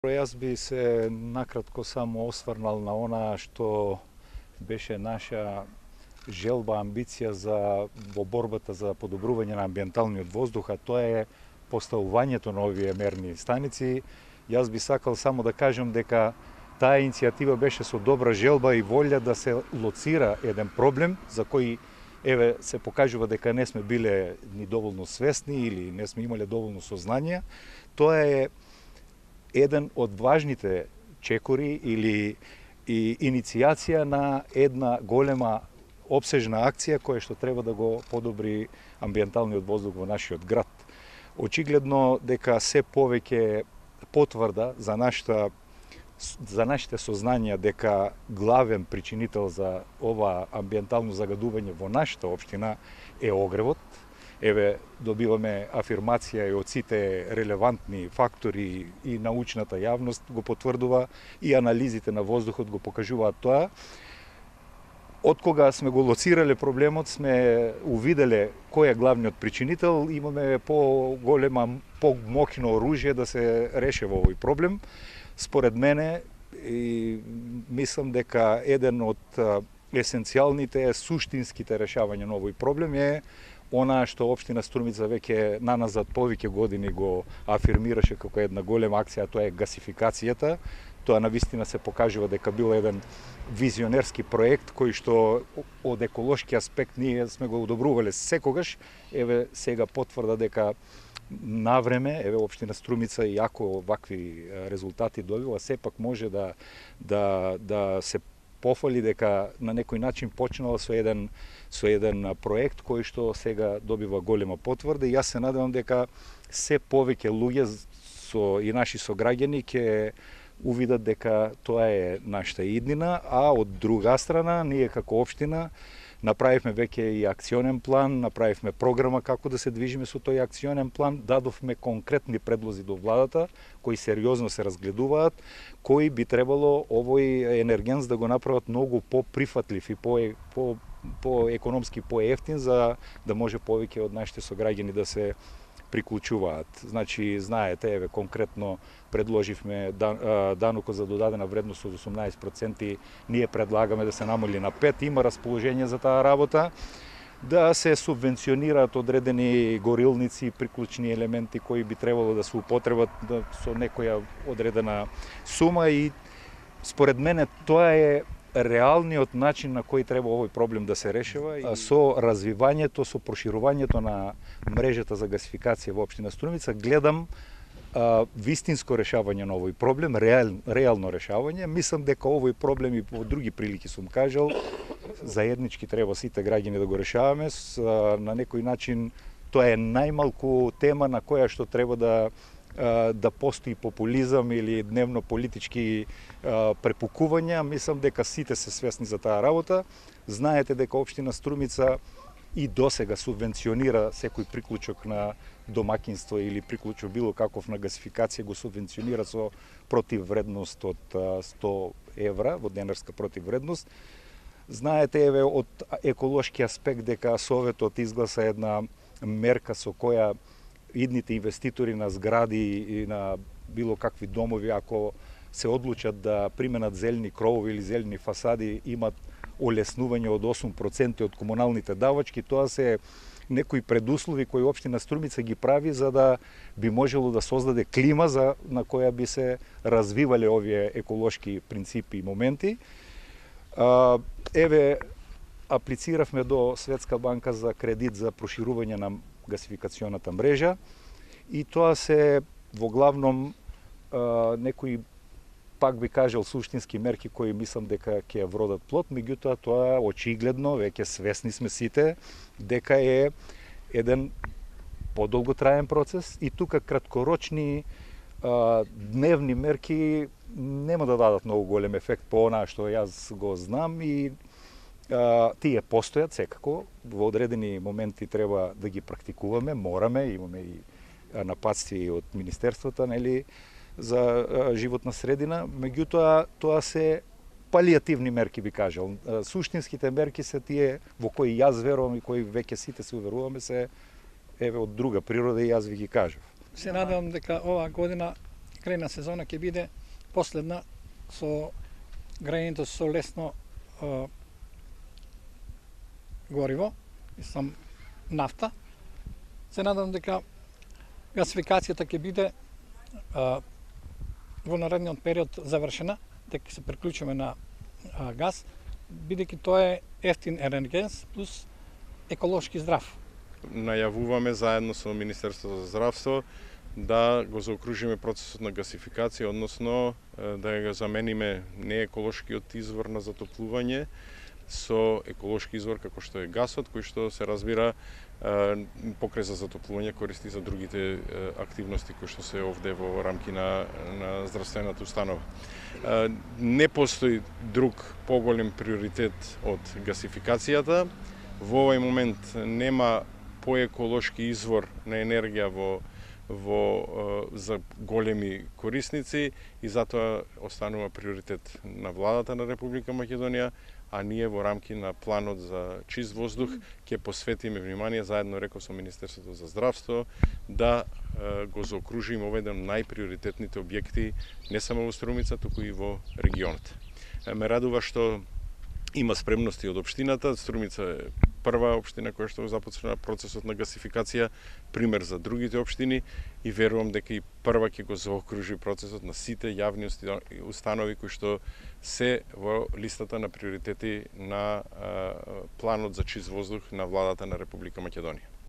Јас би се накратко само осврнал на она што беше наша желба, амбиција во борбата за подобрување на амбиенталниот воздух, а тоа е поставувањето на овие мерни станици. Јас би сакал само да кажем дека таа иницијатива беше со добра желба и волја да се лоцира еден проблем за кој се покажува дека не сме биле ни доволно свесни или не сме имале доволно сознание. Тоа е еден од важните чекори или иницијација на една голема опсежна акција која што треба да го подобри амбиенталниот воздух во нашиот град. Очигледно дека се повеќе потврда за нашите сознанија дека главен причинител за ова амбиентално загадување во нашата општина е огревот. Добиваме афирмација и од сите релевантни фактори и научната јавност го потврдува и анализите на воздухот го покажуваат тоа. Од кога сме го лоцирале проблемот, сме увиделе кој е главниот причинител, имаме по-мокно оружје да се решава овој проблем. Според мене, и мислам дека еден од есенцијалните, суштинските решавања на овој проблем е она што општина Струмица веќе наназад повеќе години го афирмираше како една голема акција, тоа е гасификацијата. Тоа навистина се покажува дека бил еден визионерски проект кој што од еколошки аспект ние сме го одобрувале секогаш. Сега потврда дека навреме, општина Струмица, иако вакви резултати добива, сепак може да се пофали дека на некој начин почнала со еден проект кој што сега добива голема потврда и јас се надевам дека се повеќе луѓе и наши сограѓани ќе увидат дека тоа е нашата иднина, а од друга страна ние како општина направивме веќе и акционен план, направивме програма како да се движиме со тој акционен план, дадовме конкретни предлози до владата, кои сериозно се разгледуваат, кои би требало овој енергенс да го направат многу по-прифатлив и по-економски поевтин, за да може повеќе од нашите сограѓани да се приклучуваат. Значи, знаете, конкретно предложивме данокот за додадена вредност од 18%, ние предлагаме да се намали на 5%, има расположение за таа работа, да се субвенционираат одредени горилници, приклучни елементи кои би требало да се употребат со некоја одредена сума и според мене тоа е реалниот начин на кој треба овој проблем да се решава. Со развивањето, со проширувањето на мрежата за гасификација во општина Струмица гледам вистинско решавање на овој проблем, реално решавање. Мислам дека овој проблем и во други прилики сум кажал, заеднички треба сите граѓани да го решаваме. На некој начин тоа е најмалку тема на која што треба да постои популизам или дневно политички препукувања. Мислам дека сите се свесни за таа работа. Знаете дека општина Струмица и досега субвенционира секој приклучок на домакинство или приклучок било каков на гасификација, го субвенционира со противвредност од 100 евра, во денарска противвредност. Знаете, од еколошки аспект дека Советот изгласа една мерка со која идните инвеститори на згради и на било какви домови, ако се одлучат да применат зелени кровови или зелени фасади, имат олеснување од 8% од комуналните давачки. Тоа се некои предуслови кои општина Струмица ги прави за да би можело да создаде клима на која би се развивале овие еколошки принципи и моменти. Аплициравме до Светска банка за кредит за проширување на гасификационата мрежа и тоа се во главном некои, пак би кажал, суштински мерки кои мислам дека ќе вродат плод, меѓутоа тоа очигледно веќе свесни сме сите дека е еден подолготраен процес и тука краткорочни дневни мерки нема да дадат многу голем ефект по она што јас го знам и тие постојат секако, во одредени моменти треба да ги практикуваме, мораме, имаме и напатствие од Министерството, нели, за животна средина, меѓутоа тоа се палиативни мерки, би кажал. Суштинските мерки се тие во кои јас верувам и кои веќе сите се уверуваме се од друга природа и јас ви ги кажав. Се надевам дека оваа година грејна сезона ќе биде последна со грејењето со лесно гориво, мислам нафта. Се надам дека гасификацијата ќе биде во наредниот период завршена, дека се приклучиме на газ, бидејќи тоа е ефтин енергенс плюс еколошки здрав. Најавуваме заедно со Министерството за здравство да го заокружиме процесот на гасификација, односно да го замениме нееколошкиот извор на затоплување со еколошки извор како што е гасот, кој што се разбира покрај за затоплување користи за другите активности кои што се овде во рамки на здравствената установа. Не постои друг поголем приоритет од гасификацијата. Во овој момент нема поеколошки извор на енергија за големи корисници и затоа останува приоритет на владата на Република Македонија, а ние во рамки на планот за чист воздух ќе посветиме внимание заедно реков со Министерството за здравство да го заокружиме овој еден најприоритетните објекти не само во Струмица, туку и во регионот. Ме радува што има спремности од општината. Струмица е прва општина која што започна процесот на гасификација, пример за другите општини и верувам дека и прва ќе го заокружи процесот на сите јавни установи кои што се во листата на приоритети на планот за чист воздух на владата на Република Македонија.